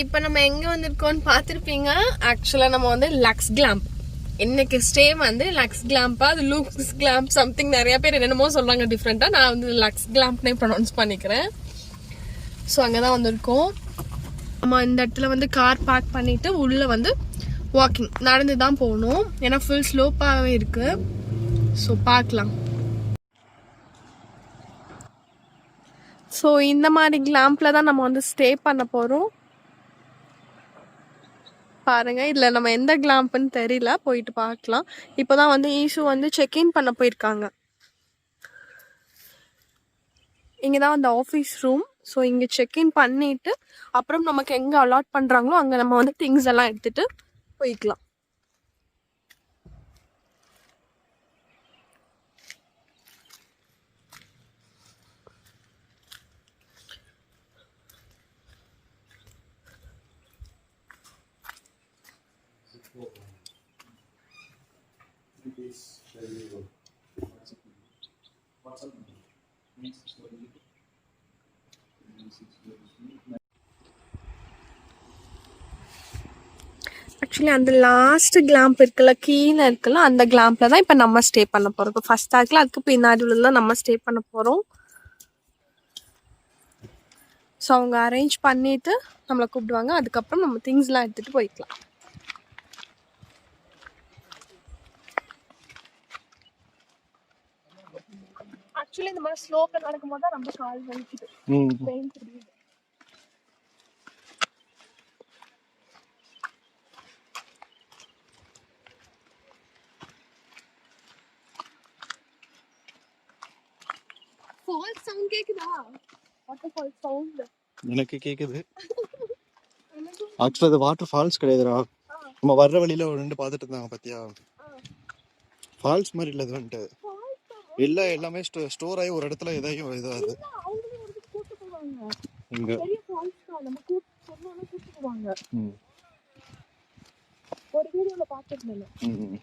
இப்போ நம்ம எங்க வந்திருக்கோம்னு பார்த்துருப்பீங்க. ஆக்சுவலா நம்ம வந்து லக்ஸ் கிளாம்ப் இன்னைக்கு ஸ்டே வந்து லக்ஸ் கிளாம்பா, அது லூக்ஸ் கிளாம்ப் சம்திங் நிறைய பேர் என்னென்னமோ சொல்றாங்க டிஃப்ரெண்டா. நான் வந்து லக்ஸ் கிளாம்ப்னே ப்ரொனவுன்ஸ் பண்ணிக்கிறேன். ஸோ அங்கதான் வந்திருக்கோம். நம்ம இந்த இடத்துல வந்து கார் பார்க் பண்ணிட்டு உள்ள வந்து வாக்கிங் நடந்து தான் போகணும். ஏன்னா ஃபுல் ஸ்லோப்பாகவே இருக்கு. ஸோ பார்க்கலாம். ஸோ இந்த மாதிரி கிளாம்ப்ல தான் நம்ம வந்து ஸ்டே பண்ண போறோம். பாருங்க, இதுல நம்ம எந்த கிளாம்ப்னு தெரியல, போயிட்டு பார்க்கலாம். இப்போதான் வந்து ஈஷு வந்து செக்இன் பண்ண போயிருக்காங்க. இங்கதான் அந்த ஆஃபீஸ் ரூம். ஸோ இங்க செக்இன் பண்ணிட்டு அப்புறம் நமக்கு எங்க அலாட் பண்றாங்களோ அங்க நம்ம வந்து திங்ஸ் எல்லாம் எடுத்துட்டு போய்க்கலாம். ஆக்சுவலி அந்த லாஸ்ட் கிளாம்ப் இருக்குல்ல, கீழே இருக்குல்ல, அந்த கிளாம்ப்ல தான் இப்போ நம்ம ஸ்டே பண்ண போறோம். இப்போ ஃபர்ஸ்ட் ஆக்குல அதுக்கு பின்னாடி உள்ளதான் நம்ம ஸ்டே பண்ண போறோம். ஸோ அவங்க அரேஞ்ச் பண்ணிட்டு நம்மளை கூப்பிடுவாங்க. அதுக்கப்புறம் நம்ம திங்ஸ்லாம் எடுத்துட்டு போய்க்கலாம். ஆக்சுவலி இந்த மாதிரி ஸ்லோப்ல நடக்கும்போது தான் ரொம்ப கால் வலிக்குது. பெயின் தெரியுது. ஃபால்ஸ் சவுண்ட் கேக்குதா? வாட்டர் ஃபால்ஸ் சவுண்ட் எனக்கு கேக்குது. ஆக்சுவலா அது வாட்டர் ஃபால்ஸ் கிடையாதுடா. நம்ம வர்ற வழியில ஒரு ரெண்டு பார்த்துட்டு இருந்தாங்க பாத்தியா, ஃபால்ஸ் மாதிரி இல்ல. அது வந்துட்டு எல்லாமே ஸ்டோர் ஆகி ஒரு இடத்துல எதையும் இதாகுது. இங்க ஒரு வீடியோல பாத்துட்டேன்.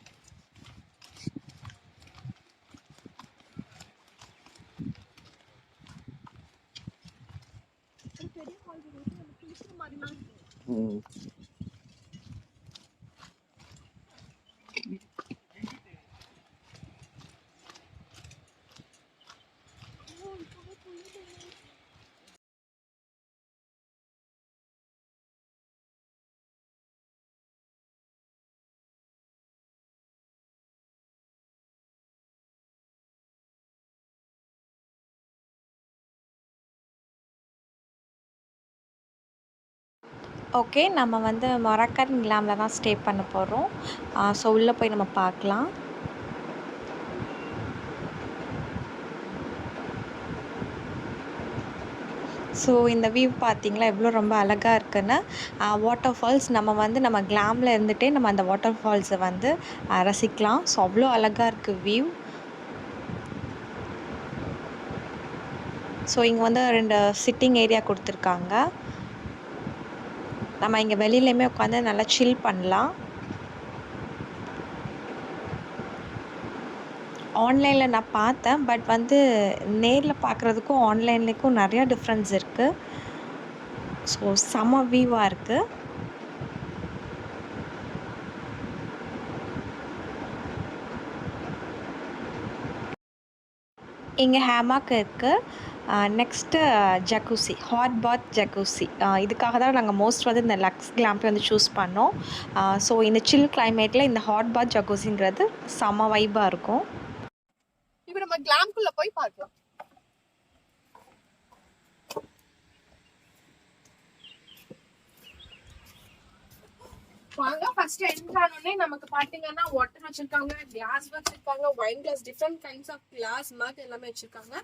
ஓகே, நம்ம வந்து மொராக்கன் கிளாமில் தான் ஸ்டே பண்ண போகிறோம். ஸோ உள்ளே போய் நம்ம பார்க்கலாம். ஸோ இந்த வியூ பார்த்தீங்களா எவ்வளோ ரொம்ப அழகாக இருக்குன்னு. வாட்டர் ஃபால்ஸ் நம்ம கிளாமில் இருந்துகிட்டே நம்ம அந்த வாட்டர் ஃபால்ஸை வந்து ரசிக்கலாம். ஸோ அவ்வளோ அழகாக இருக்குது வியூ. ஸோ இங்கே வந்து 2 சிட்டிங் ஏரியா கொடுத்துருக்காங்க. நம்ம இங்கே வெளியிலையுமே உட்காந்து நல்லா சில் பண்ணலாம். ஆன்லைனில் நான் பார்த்தேன், பட் வந்து நேரில் பார்க்குறதுக்கும் ஆன்லைன்லேயும் நிறையா டிஃப்ரென்ஸ் இருக்குது. ஸோ செம வியூவாக இருக்குது. இங்கே ஹேமாக் இருக்குது. நெக்ஸ்ட்டு ஜக்கூசி, ஹாட் பாத் ஜக்கூசி. இதுக்காக தான் நாங்கள் மோஸ்ட் வந்து இந்த லக்ஸ் கிளாம்பை வந்து சூஸ் பண்ணோம். ஸோ இந்த சில் கிளைமேட்டில் இந்த ஹாட் பாத் ஜக்கூசிங்கிறது செம வைபாக இருக்கும். இப்போ நம்ம கிளாம்ப்குள்ள போய் பார்க்கலாம். வாங்க. ஃபர்ஸ்ட் என்ட்ரு ஆனோடனே நமக்கு பாத்தீங்கன்னா வாட்டர் வச்சிருக்காங்க, கிளாஸ் வச்சிருக்காங்க, wine glass, different kinds of glass mug எல்லாமே வச்சிருக்காங்க.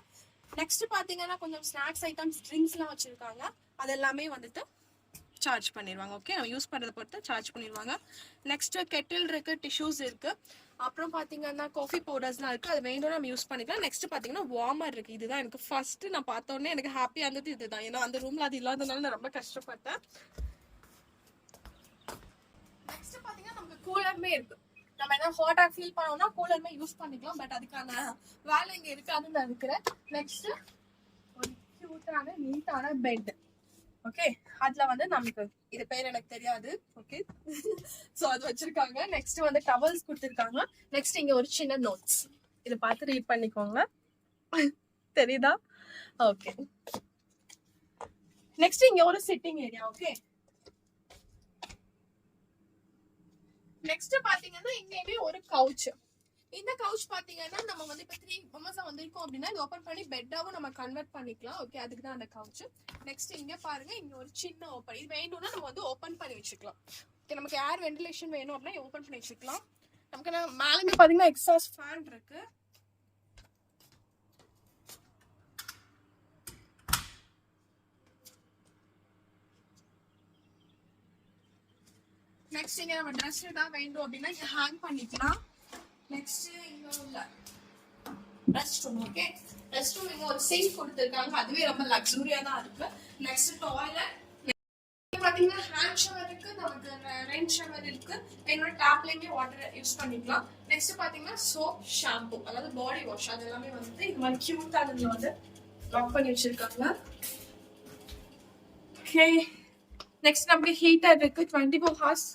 நெக்ஸ்ட் பாத்தீங்கன்னா கொஞ்சம் ஸ்நாக்ஸ் ஐட்டம்ஸ், ட்ரிங்க்ஸ் எல்லாம் வச்சிருக்காங்க. அது எல்லாமே வந்துட்டு சார்ஜ் பண்ணிடுவாங்க. ஓகே, நம்ம யூஸ் பண்றதை பொறுத்து சார்ஜ் பண்ணிடுவாங்க. நெக்ஸ்ட் கெட்டில் இருக்கு, டிஷ்யூஸ் இருக்கு, அப்புறம் பாத்தீங்கன்னா காஃபி பவுடர்ஸ்லாம் இருக்கு. அது வேணும்னா நம்ம யூஸ் பண்ணிக்கலாம். நெக்ஸ்ட் பாத்தீங்கன்னா வார்மர் இருக்கு. இதுதான் எனக்கு ஃபர்ஸ்ட் நான் பார்த்த உடனே எனக்கு ஹாப்பியா இருந்தது இதுதான். ஏன்னா அந்த ரூம்ல அது இல்லாதனால நான் ரொம்ப கஷ்டப்பட்டேன். நெக்ஸ்ட் பாத்தீங்கன்னா நமக்கு கூலருமே இருக்கு. நம்ம என்ன ஹாட்டா ஃபீல் பண்ணோம்னா கூலருமே யூஸ் பண்ணிக்கலாம். பட் அதுக்கான வேலை இங்க இருக்காதுன்னு நான் இருக்கிறேன். நெக்ஸ்ட் ஒரு கியூட்டான நீட்டான பெட். ஓகே, அதுல வந்து நமக்கு இது பேர் எனக்கு தெரியாது. ஓகே, சோ அது வச்சிருக்காங்க. நெக்ஸ்ட் வந்து டவல்ஸ் கொடுத்துருக்காங்க. நெக்ஸ்ட் இங்க ஒரு சின்ன நோட்ஸ், இதை பார்த்து ரீட் பண்ணிக்கோங்க. தெரியுதா? ஓகே, நெக்ஸ்ட் இங்க ஒரு சிட்டிங் ஏரியா. ஓகே, நெக்ஸ்ட் பாத்தீங்கன்னா இங்கேயுமே ஒரு கவுச். இந்த கவுச் பாத்தீங்கன்னா நம்ம வந்து இப்ப 3 மெம்பர்ஸ் வந்திருக்கோம் அப்படின்னா இது ஓபன் பண்ணி பெட்டாவும் நம்ம கன்வெர்ட் பண்ணிக்கலாம். ஓகே, அதுக்கு தான் அந்த கவுச். நெக்ஸ்ட் இங்க பாருங்க, இங்க ஒரு சின்ன ஓப்பன், இது வேணும்னா நம்ம வந்து ஓபன் பண்ணி வச்சுக்கலாம். ஓகே, நமக்கு ஏர் வென்டிலேஷன் வேணும் அப்படின்னா ஓபன் பண்ணி வச்சுக்கலாம். நமக்கு மேலுமே பாத்தீங்கன்னா எக்ஸாஸ்ட் ஃபேன் இருக்கு. நெக்ஸ்ட் இங்க நம்ம ட்ரெஸ் ஏதாவது வேண்டும் அப்படின்னா இங்க ஹேங் பண்ணிக்கலாம். நெக்ஸ்ட் இங்க உள்ள rest room. Okay, rest room இங்க ஒரு சிங்க் கொடுத்திருக்காங்க, அதுவே ரொம்ப லக்ஸூரியா தான் இருக்கு. நெக்ஸ்ட் டாய்லெட் பாத்தீங்கன்னா ஹேண்ட் ஷவர் இருக்கு, நமக்கு ரெயின் ஷவர் இருக்கு, என்னோட டேப்லயுமே வாட்டர் யூஸ் பண்ணிக்கலாம். நெக்ஸ்ட் பாத்தீங்கன்னா சோப், ஷாம்பு, அதாவது பாடி வாஷ், அது எல்லாமே வந்து இந்த மாதிரி கியூட்டா அதுல வந்து லாக் பண்ணி வச்சிருக்காங்க. ஓகே, நெக்ஸ்ட் நமக்கு ஹீட்டர் இருக்கு, 24 ஹவர்ஸ்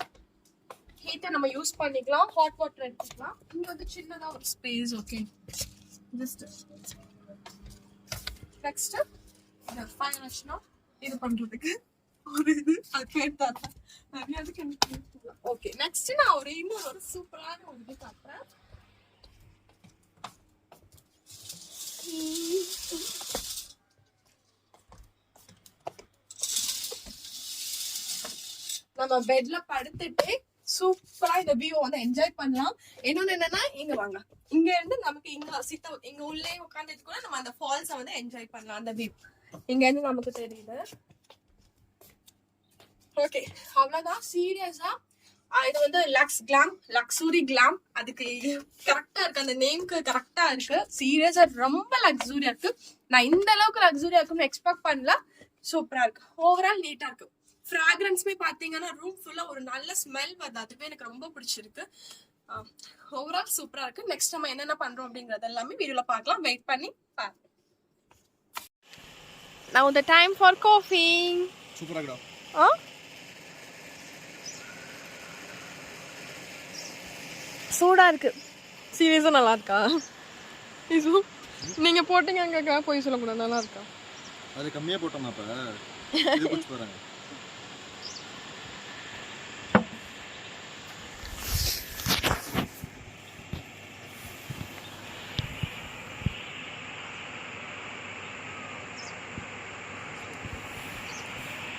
ஹீட்டர் நம்ம யூஸ் பண்ணிக்கலாம். ஹாட் வாட்டர் எடுத்துக்கலாம். இங்க வந்து சின்னதா ஒரு ஸ்பேஸ். ஓகே, ஜஸ்ட் நெக்ஸ்ட் இந்த ஃபைன் வச்சுனா இது பண்றதுக்கு ஒரு இது அது கேட்டா நிறைய அதுக்கு எனக்கு. ஓகே, நெக்ஸ்ட் நான் இன்னொரு சூப்பரான ஒரு இது காட்டுறேன். நம்ம பெட்ல படுத்துட்டு சூப்பரா இந்த வியூ வந்து என்ஜாய் பண்ணலாம். இன்னொன்னு என்னன்னா, இங்க வாங்க, இங்க இருந்து நமக்கு இங்க உள்ளே உட்காந்துட்டு கூட நம்ம அந்த ஃபால்ஸ வந்து என்ஜாய் பண்ணலாம். அந்த வியூ இங்க இருந்து நமக்கு தெரியுது. ஓகே, அவ்வளவுதான். சீரியஸா இது வந்து லக்ஸூரி கிளாம், அதுக்கு கரெக்டா இருக்கு, அந்த நேம்க்கு கரெக்டா இருக்கு. சீரியஸா ரொம்ப லக்ஸூரியா இருக்கு. நான் இந்த அளவுக்கு லக்ஸூரியா இருக்குன்னு எக்ஸ்பெக்ட் பண்ணல. சூப்பரா இருக்கு, ஓவரால் நீட்டா இருக்கு. ஃப்ராக்ரன்ஸ்மே பாத்தீங்கன்னா ரூம் ஃபுல்லா ஒரு நல்ல ஸ்மெல் வருது, அதுவே எனக்கு ரொம்ப பிடிச்சிருக்கு. ஓவரால் சூப்பரா இருக்கு. நெக்ஸ்ட் நம்ம என்னென்ன பண்றோம் அப்படிங்கறது எல்லாமே வீடியோல பார்க்கலாம். வெயிட் பண்ணி பாருங்க. Now the time for coffee. சூப்பரா இருக்குடா. சூடா இருக்கு. சீரியஸா நல்லா இருக்கா? நீங்க போட்டீங்க அங்க போய் சொல்லக்கூடாது. நல்லா இருக்கா? அது கம்மியா போட்டோம். அப்ப இது குடிச்சு பாருங்க.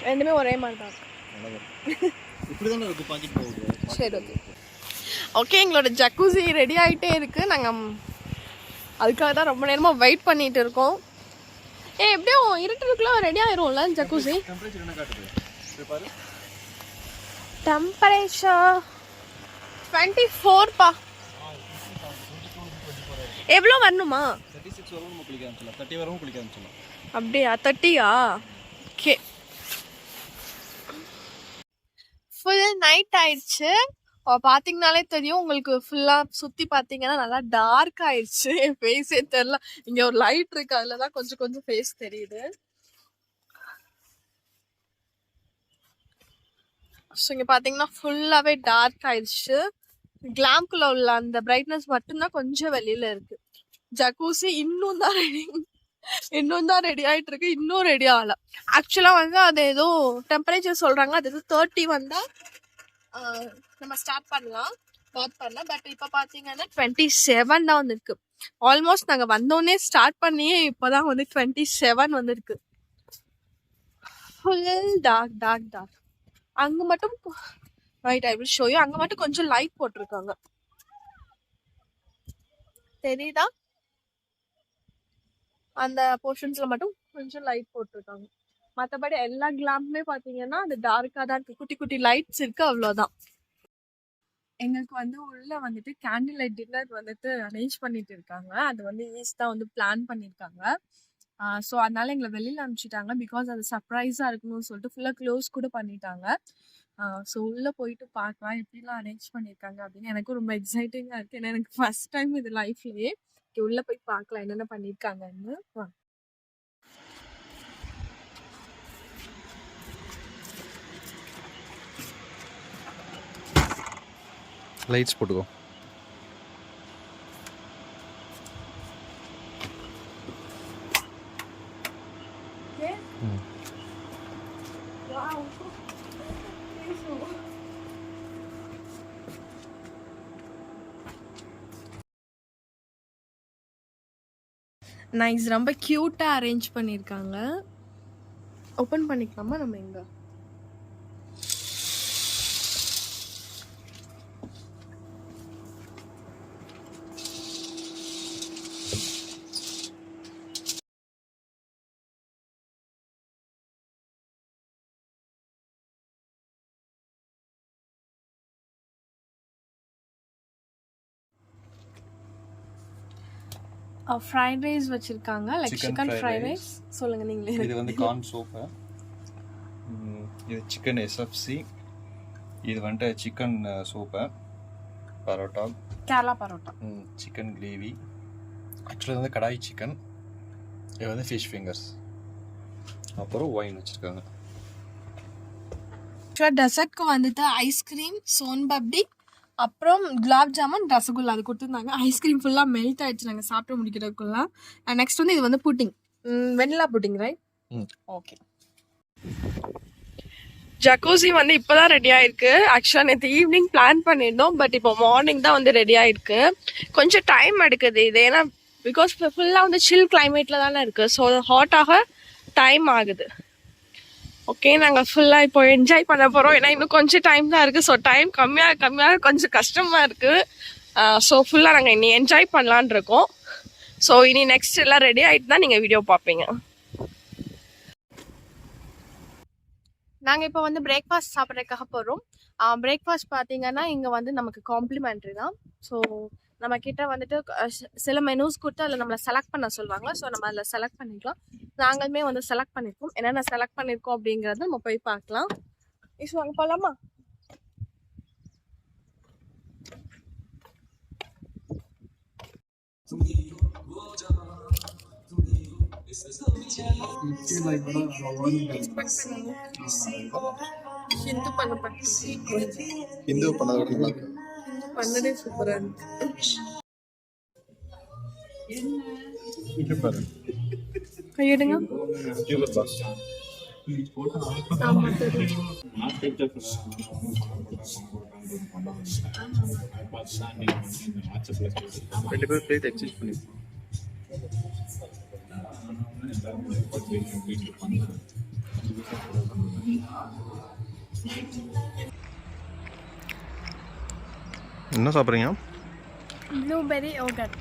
ரெண்டுமே ஒரே மாதிரி தான் இருக்கு. இப்படிதான் இருக்கு பாக்கெட் போகுது. சரி, ஓகே. ஓகே, எங்களோட ஜக்கூசி ரெடி ஆகிட்டே இருக்கு. நாங்கள் அதுக்காக தான் ரொம்ப நேரமாக வெயிட் பண்ணிட்டு இருக்கோம். எப்படியும் இருட்டுக்குள்ள ரெடி ஆயிரும்ல ஜக்கூசி. டெம்பரேச்சர் என்ன காட்டுது டெம்பரேச்சர் 24 பா. எவ்வளோ வரணுமா? 36 வரும் நம்ம குளிக்க ஆரம்பிச்சலாம். 30 வரும் குளிக்க ஆரம்பிச்சலாம். அப்படியா? 30யா? ஓகே, ஃபுல் நைட் ஆயிடுச்சு. பாத்தீங்கன்னாலே தெரியும் உங்களுக்கு, ஃபுல்லா சுத்தி பாத்தீங்கன்னா நல்லா டார்க் ஆயிடுச்சு. என் ஃபேஸே தெரியல. இங்க ஒரு லைட் இருக்கு, அதுலதான் கொஞ்சம் கொஞ்சம் ஃபேஸ் தெரியுது. இங்க பாத்தீங்கன்னா ஃபுல்லாவே டார்க் ஆயிடுச்சு. கிளாம்குள்ள உள்ள அந்த பிரைட்னஸ் மட்டும்தான் கொஞ்சம் வெளியில இருக்கு. ஜக்கூசி இன்னும் தான் ரெடி ஆயிட்டு இருக்கு, இன்னும் ரெடி ஆகல. ஆக்சுவலா வந்து அது ஏதோ டெம்பரேச்சர் சொல்றாங்க, அது ஏதோ 30 வந்தா நம்ம ஸ்டார்ட் பண்ணலாம், பாத் பண்ணலாம். பட் இப்ப பாத்தீங்கன்னா 27 தான் வந்துருக்கு. ஆல்மோஸ்ட் நாங்க வந்தோடனே ஸ்டார்ட் பண்ணியே இப்பதான் வந்து 27 வந்துருக்கு. Full dark. அங்க மட்டும் right, I will show you. அங்க மட்டும் கொஞ்சம் லைட் போட்டிருக்காங்க, தெரியுதா? அந்த போர்ஷன்ஸ்ல மட்டும் கொஞ்சம் லைட் போட்டிருக்காங்க. மற்றபடி எல்லா கிளாம்புமே பாத்தீங்கன்னா அது டார்க்கா தான் இருக்கு. குட்டி குட்டி லைட்ஸ் இருக்கு, அவ்வளவுதான். எங்களுக்கு வந்து உள்ள வந்துட்டு கேண்டில் லைட் டின்னர் வந்துட்டு அரேஞ்ச் பண்ணிட்டு இருக்காங்க. அது வந்து ஈஸ்ட் தான் வந்து பிளான் பண்ணியிருக்காங்க. ஸோ அதனால எங்களை வெளியில அனுப்பிச்சிட்டாங்க. பிகாஸ் அது சர்ப்ரைஸா இருக்கணும்னு சொல்லிட்டு ஃபுல்லா க்ளோஸ் கூட பண்ணிட்டாங்க. ஸோ உள்ள போயிட்டு பார்க்கலாம் எப்படிலாம் அரேஞ்ச் பண்ணியிருக்காங்க அப்படின்னு. எனக்கும் ரொம்ப எக்ஸைட்டிங்கா இருக்கு. ஏன்னா எனக்கு ஃபர்ஸ்ட் டைம் இது லைஃப்லயே. உள்ள போய் பார்க்கலாம் என்னென்ன பண்ணியிருக்காங்கன்னு. லைட்ஸ் போட்டுக்கோ. Okay. Wow. நைஸ், ரொம்ப க்யூட்டாக அரேஞ்ச் பண்ணியிருக்காங்க. ஓப்பன் பண்ணிக்கலாமா நம்ம எங்க? ஃப்ரைட் ரைஸ் வச்சிருக்காங்க, லைக் சிக்கன் ஃப்ரைட் ரைஸ். சொல்லுங்க நீங்களே. இது வந்து கார்ன் சூப்பு, இது சிக்கன் எஸ்எஃப்சி, இது வந்துட்டு chicken soup, parotta, Kerala parotta, chicken gravy, ஆக்சுவலாக வந்து கடாய் சிக்கன், இது வந்து ஃபிஷ் ஃபிங்கர்ஸ், அப்புறம் ஒயின் வச்சுருக்காங்க. ஆக்சுவலாக டெசர்ட்க்கு வந்துட்டு ஐஸ்கிரீம், சோன் பப்டி, அப்புறம் குலாப் ஜாமுன், ரசகுல்லா அது கொடுத்துருந்தாங்க. ஐஸ்கிரீம் ஃபுல்லாக மெல்ட் ஆயிடுச்சு நாங்கள் சாப்பிட்டு முடிக்கிறதுக்குள்ள. நெக்ஸ்ட் வந்து இது வந்து புட்டிங், வெண்ணிலா புட்டிங், ரைட்? ஓகே. ஜக்கூசி வந்து இப்போதான் ரெடி ஆயிருக்கு. ஆக்சுவலாக நேற்று ஈவினிங் பிளான் பண்ணியிருந்தோம், பட் இப்போ மார்னிங் தான் வந்து ரெடி ஆயிருக்கு. கொஞ்சம் டைம் எடுக்குது இது, ஏன்னா பிகாஸ் ஃபுல்லாக வந்து சில் கிளைமேட்டில் தானே இருக்குது. ஸோ ஹாட்டாக டைம் ஆகுது. ஓகே, நாங்கள் ஃபுல்லாக இப்போ என்ஜாய் பண்ண போகிறோம், ஏன்னா இன்னும் கொஞ்சம் டைம் தான் இருக்குது. ஸோ டைம் கம்மியாக கொஞ்சம் கஷ்டமாக இருக்குது. ஸோ ஃபுல்லாக நாங்கள் இனி என்ஜாய் பண்ணலான் இருக்கோம். ஸோ இனி நெக்ஸ்ட் எல்லாம் ரெடி ஆகிட்டு தான் நீங்கள் வீடியோ பார்ப்பீங்க. நாங்கள் இப்போ வந்து பிரேக்ஃபாஸ்ட் சாப்பிட்றதுக்காக போகிறோம். பிரேக்ஃபாஸ்ட் பார்த்தீங்கன்னா இங்கே வந்து நமக்கு காம்ப்ளிமெண்ட்ரி தான். ஸோ நம்ம கிட்ட வந்துட்டு சில மெனூஸ் கொடுத்து அதில் நம்மளை செலக்ட் பண்ண சொல்லுவாங்க. ஸோ நம்ம அதில் செலக்ட் பண்ணிக்கலாம். நாங்களுமே வந்து செலக்ட் பண்ணியிருக்கோம். என்னென்ன செலக்ட் பண்ணியிருக்கோம் அப்படிங்கிறத நம்ம போய் பார்க்கலாம். இஸ் வாங்க போகலாமா? ஹிந்து பண்ணதே சூப்பரா இருக்கு. கையெடுங்க. என்ன சாப்பிட்றீங்க? Blueberry yoghurt.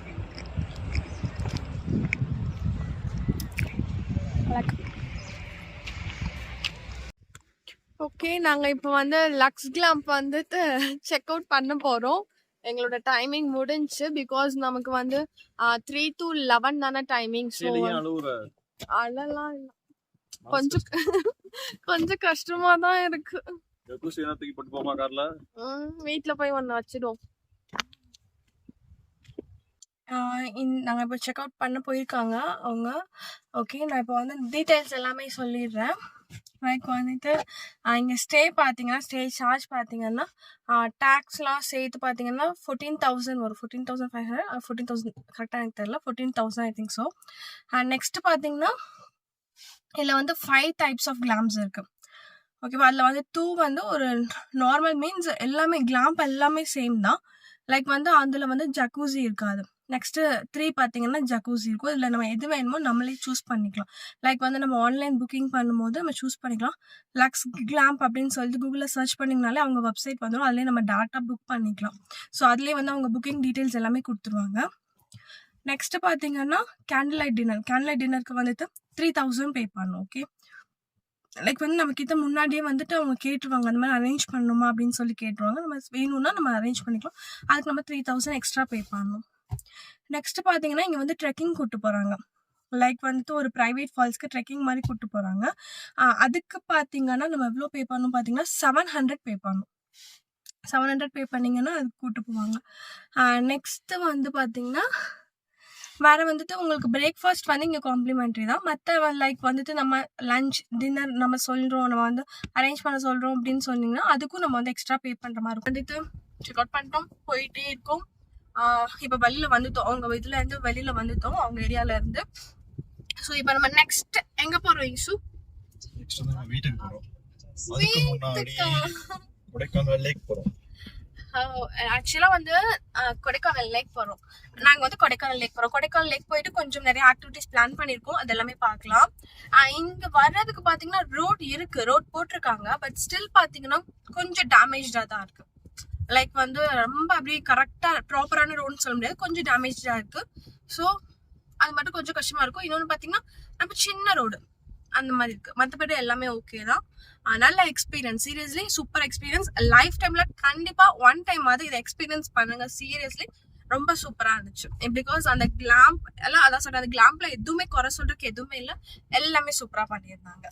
ஓகே, நாங்கள் இப்போ வந்து லக்ஸ் கிளாம்ப் வந்துட்டு செக் அவுட் பண்ண போகிறோம். எங்களோட டைமிங் முடிஞ்சு, பிகாஸ் நமக்கு வந்து 3 to 11 தானே டைமிங். ஸோ அதெல்லாம் கொஞ்சம் கஷ்டமா தான் இருக்கு. வீட்டுல போய் ஒன்று வச்சிடுவோம். நாங்கள் இப்போ செக் அவுட் பண்ண போயிருக்காங்க அவங்க. ஓகே, நான் இப்போ வந்து டீட்டெயில்ஸ் எல்லாமே சொல்லிடுறேன். லைக் வந்துட்டு இங்கே ஸ்டே பார்த்தீங்கன்னா, ஸ்டே சார்ஜ் பார்த்தீங்கன்னா டேக்ஸ்லாம் சேர்த்து பார்த்தீங்கன்னா 14,000 வரும். 14,500 14,000 கரெக்டாக எனக்கு தெரியல, 14,000 ஐ திங்க் ஸோ. நெக்ஸ்ட் பார்த்தீங்கன்னா இதில் வந்து 5 டைப்ஸ் ஆஃப் கிளாம்ஸ் இருக்குது. ஓகேவா? அதில் வந்து 2 வந்து ஒரு நார்மல் மீன்ஸ் எல்லாமே கிளாம்ப் எல்லாமே சேம் தான். லைக் வந்து அதில் வந்து ஜக்கூசி இருக்காது. நெக்ஸ்ட்டு 3 பார்த்தீங்கன்னா ஜக்கூசி இருக்கும். இதில் நம்ம எது வேணுமோ நம்மளே சூஸ் பண்ணிக்கலாம். லைக் வந்து நம்ம ஆன்லைன் புக்கிங் பண்ணும்போது நம்ம சூஸ் பண்ணிக்கலாம். லக்ஸ் கிளாம்ப் அப்படின்னு சொல்லிட்டு கூகுளில் சர்ச் பண்ணிங்கனாலே அவங்க வெப்சைட் வந்துடும். அதிலே நம்ம டேரெக்டாக புக் பண்ணிக்கலாம். ஸோ அதிலே வந்து அவங்க புக்கிங் டீட்டெயில்ஸ் எல்லாமே கொடுத்துருவாங்க. நெக்ஸ்ட்டு பார்த்தீங்கன்னா candle light dinner. Candle light டின்னருக்கு வந்துட்டு 3,000 பே பண்ணணும். ஓகே, லைக் வந்து நம்ம கிட்ட முன்னாடியே வந்துட்டு அவங்க கேட்டுருவாங்க, அந்த மாதிரி அரேஞ்ச் பண்ணணுமா அப்படின்னு சொல்லி கேட்டுருவாங்க. நம்ம வேணும்னா நம்ம அரேஞ்ச் பண்ணிக்கலாம். அதுக்கு நம்ம 3,000 எக்ஸ்ட்ரா பே பண்ணணும். நெக்ஸ்ட் பார்த்தீங்கன்னா இங்கே வந்து ட்ரெக்கிங் கூப்பிட்டு போகிறாங்க. லைக் வந்துட்டு ஒரு ப்ரைவேட் ஃபால்ஸ்க்கு ட்ரெக்கிங் மாதிரி கூப்பிட்டு போகிறாங்க. அதுக்கு பார்த்தீங்கன்னா நம்ம எவ்வளோ பே பண்ணணும் பார்த்தீங்கன்னா 700 பே பண்ணணும். 700 பே பண்ணிங்கன்னா அதுக்கு கூப்பிட்டு போவாங்க. நெக்ஸ்ட்டு வந்து பார்த்தீங்கன்னா வேறு வந்துட்டு உங்களுக்கு பிரேக்ஃபாஸ்ட் வந்து இங்கே காம்ப்ளிமெண்ட்ரி தான். மற்ற லைக் வந்துட்டு நம்ம லஞ்ச் டின்னர் நம்ம சொல்கிறோம், நம்ம வந்து அரேஞ்ச் பண்ண சொல்கிறோம் அப்படின்னு சொன்னீங்கன்னா அதுக்கும் நம்ம வந்து எக்ஸ்ட்ரா பே பண்ணுற மாதிரி இருக்கும். வந்துட்டு செக் அவுட் பண்ணிட்டோம், போயிட்டே இருக்கோம். இப்போ வெளியில வந்துட்டோம், அவங்க இதுல இருந்து வெளியில வந்துட்டோம், அவங்க ஏரியால இருந்து. ஸோ இப்போ நம்ம நெக்ஸ்ட் எங்க போறோம் இசு? நெக்ஸ்ட் நம்ம வீட்டுக்கு போறோம். அதுக்கு முன்னாடி கொடைக்கானல் லேக் போறோம். ஆக்சுவலா வந்து கொடைக்கானல் லேக் போறோம். நாங்க வந்து கொடைக்கானல் லேக் போயிட்டு கொஞ்சம் நிறைய ஆக்டிவிட்டிஸ் பிளான் பண்ணிருக்கோம், அது எல்லாமே பார்க்கலாம். இங்க வர்றதுக்கு பாத்தீங்கன்னா ரோட் போட்டிருக்காங்க, பட் ஸ்டில் பாத்தீங்கன்னா கொஞ்சம் டேமேஜ்டா தான் இருக்கு. லைக் வந்து ரொம்ப அப்படியே கரெக்டா ப்ராப்பரான ரோடுன்னு சொல்ல முடியாது, கொஞ்சம் டேமேஜ்டா இருக்கு. ஸோ அது மட்டும் கொஞ்சம் கஷ்டமா இருக்கும். இன்னொன்னு பாத்தீங்கன்னா நம்ம சின்ன ரோடு அந்த மாதிரி இருக்கு, மற்றபடி எல்லாமே ஓகே தான். நல்ல experience, seriously super experience. Life டைம்ல கண்டிப்பா ஒன் டைம் இதை எக்ஸ்பீரியன்ஸ் பண்ணுங்க. சீரியஸ்லி ரொம்ப சூப்பரா இருந்துச்சு. பிகாஸ் அந்த கிளாம்ப் எல்லாம், அதான் சொல்றேன், அந்த கிளாம்ப்ல எதுவுமே குறை சொல்றதுக்கு எதுவுமே இல்லை, எல்லாமே சூப்பரா பண்ணியிருந்தாங்க.